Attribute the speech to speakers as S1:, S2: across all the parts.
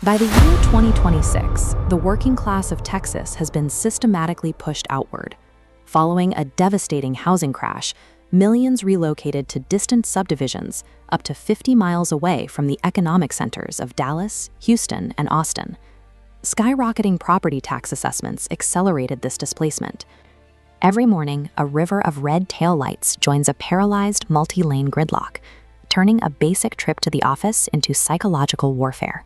S1: By the year 2026, the working class of Texas has been systematically pushed outward. Following a devastating housing crash, millions relocated to distant subdivisions up to 50 miles away from the economic centers of Dallas, Houston, and Austin. Skyrocketing property tax assessments accelerated this displacement. Every morning, a river of red taillights joins a paralyzed multi-lane gridlock, turning a basic trip to the office into psychological warfare.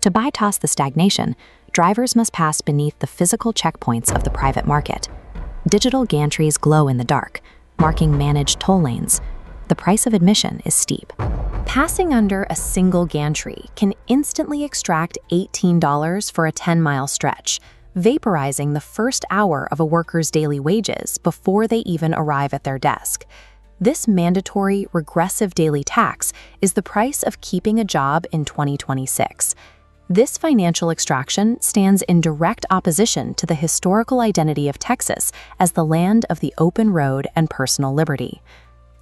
S1: To bypass the stagnation, drivers must pass beneath the physical checkpoints of the private market. Digital gantries glow in the dark, marking managed toll lanes. The price of admission is steep. Passing under a single gantry can instantly extract $18 for a 10-mile stretch, vaporizing the first hour of a worker's daily wages before they even arrive at their desk. This mandatory, regressive daily tax is the price of keeping a job in 2026. This financial extraction stands in direct opposition to the historical identity of Texas as the land of the open road and personal liberty.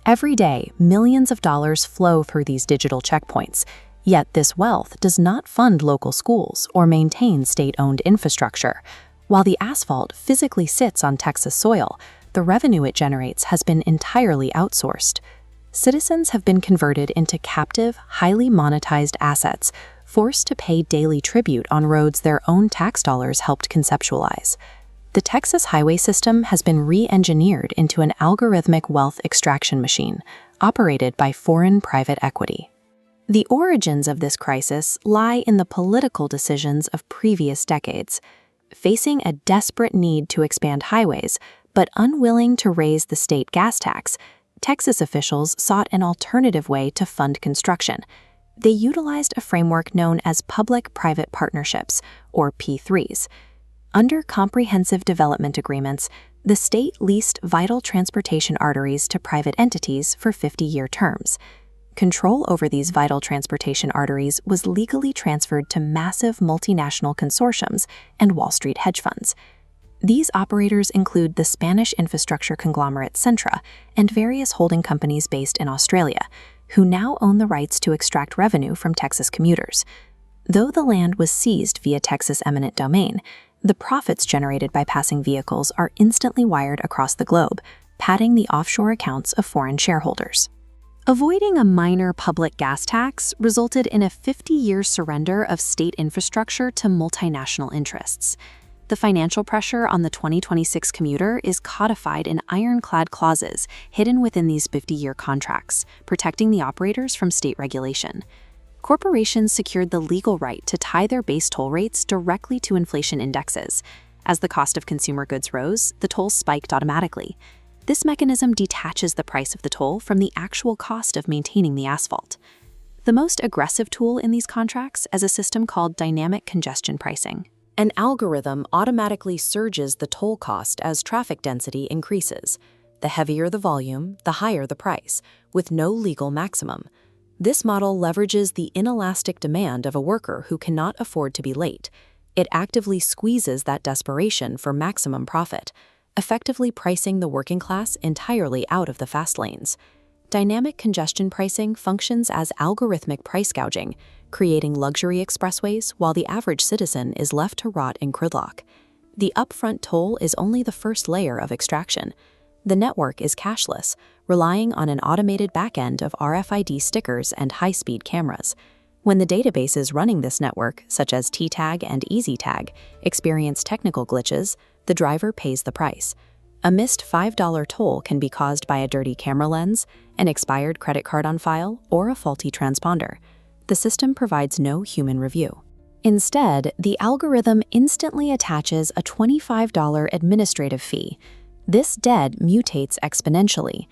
S1: Every day, millions of dollars flow through these digital checkpoints, yet this wealth does not fund local schools or maintain state-owned infrastructure. While the asphalt physically sits on Texas soil, the revenue it generates has been entirely outsourced. Citizens have been converted into captive, highly monetized assets, forced to pay daily tribute on roads their own tax dollars helped conceptualize. The Texas highway system has been re-engineered into an algorithmic wealth extraction machine, operated by foreign private equity. The origins of this crisis lie in the political decisions of previous decades. Facing a desperate need to expand highways, but unwilling to raise the state gas tax, Texas officials sought an alternative way to fund construction. They utilized a framework known as public-private partnerships, or P3s. Under comprehensive development agreements, the state leased vital transportation arteries to private entities for 50-year terms. Control over these vital transportation arteries was legally transferred to massive multinational consortiums and Wall Street hedge funds. These operators include the Spanish infrastructure conglomerate Cintra and various holding companies based in Australia, who now own the rights to extract revenue from Texas commuters. Though the land was seized via Texas eminent domain, the profits generated by passing vehicles are instantly wired across the globe, padding the offshore accounts of foreign shareholders. Avoiding a minor public gas tax resulted in a 50-year surrender of state infrastructure to multinational interests. The financial pressure on the 2026 commuter is codified in ironclad clauses hidden within these 50-year contracts, protecting the operators from state regulation. Corporations secured the legal right to tie their base toll rates directly to inflation indexes. As the cost of consumer goods rose, the tolls spiked automatically. This mechanism detaches the price of the toll from the actual cost of maintaining the asphalt. The most aggressive tool in these contracts is a system called dynamic congestion pricing. An algorithm automatically surges the toll cost as traffic density increases. The heavier the volume, the higher the price, with no legal maximum. This model leverages the inelastic demand of a worker who cannot afford to be late. It actively squeezes that desperation for maximum profit, effectively pricing the working class entirely out of the fast lanes. Dynamic congestion pricing functions as algorithmic price gouging, creating luxury expressways while the average citizen is left to rot in gridlock. The upfront toll is only the first layer of extraction. The network is cashless, relying on an automated backend of RFID stickers and high-speed cameras. When the databases running this network, such as TxTag and EasyTag, experience technical glitches, the driver pays the price. A missed $5 toll can be caused by a dirty camera lens, an expired credit card on file, or a faulty transponder. The system provides no human review. Instead, the algorithm instantly attaches a $25 administrative fee. This debt mutates exponentially.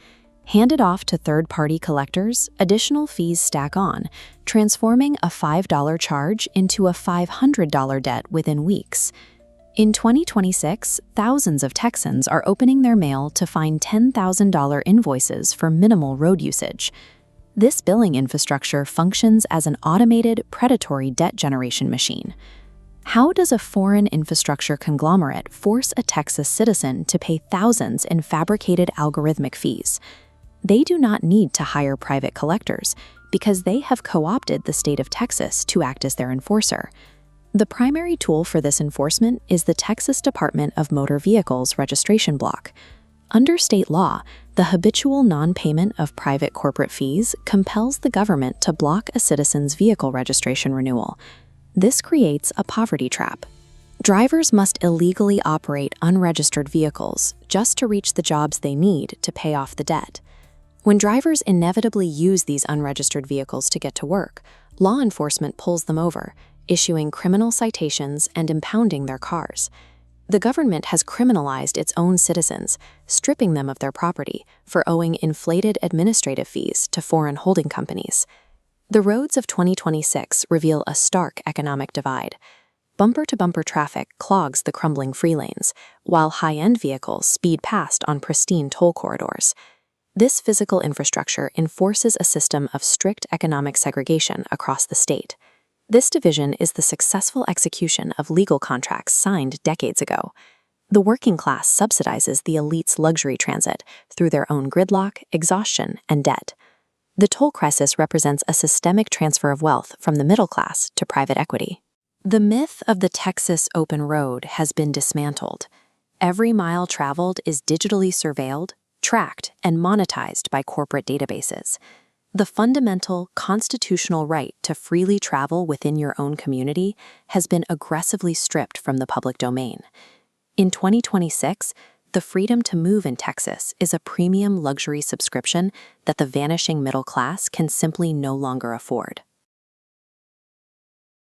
S1: Handed off to third-party collectors, additional fees stack on, transforming a $5 charge into a $500 debt within weeks. In 2026, thousands of Texans are opening their mail to find $10,000 invoices for minimal road usage. This billing infrastructure functions as an automated, predatory debt generation machine. How does a foreign infrastructure conglomerate force a Texas citizen to pay thousands in fabricated algorithmic fees? They do not need to hire private collectors. because they have co-opted the state of Texas to act as their enforcer. The primary tool for this enforcement is the Texas Department of Motor Vehicles registration block. Under state law, the habitual non-payment of private corporate fees compels the government to block a citizen's vehicle registration renewal. This creates a poverty trap. Drivers must illegally operate unregistered vehicles just to reach the jobs they need to pay off the debt. When drivers inevitably use these unregistered vehicles to get to work, law enforcement pulls them over, issuing criminal citations and impounding their cars. The government has criminalized its own citizens, stripping them of their property for owing inflated administrative fees to foreign holding companies. The roads of 2026 reveal a stark economic divide. Bumper-to-bumper traffic clogs the crumbling free lanes, while high-end vehicles speed past on pristine toll corridors. This physical infrastructure enforces a system of strict economic segregation across the state. This division is the successful execution of legal contracts signed decades ago. The working class subsidizes the elite's luxury transit through their own gridlock, exhaustion, and debt. The toll crisis represents a systemic transfer of wealth from the middle class to private equity. The myth of the Texas open road has been dismantled. Every mile traveled is digitally surveilled, tracked, and monetized by corporate databases. The fundamental constitutional right to freely travel within your own community has been aggressively stripped from the public domain. In 2026, the freedom to move in Texas is a premium luxury subscription that the vanishing middle class can simply no longer afford.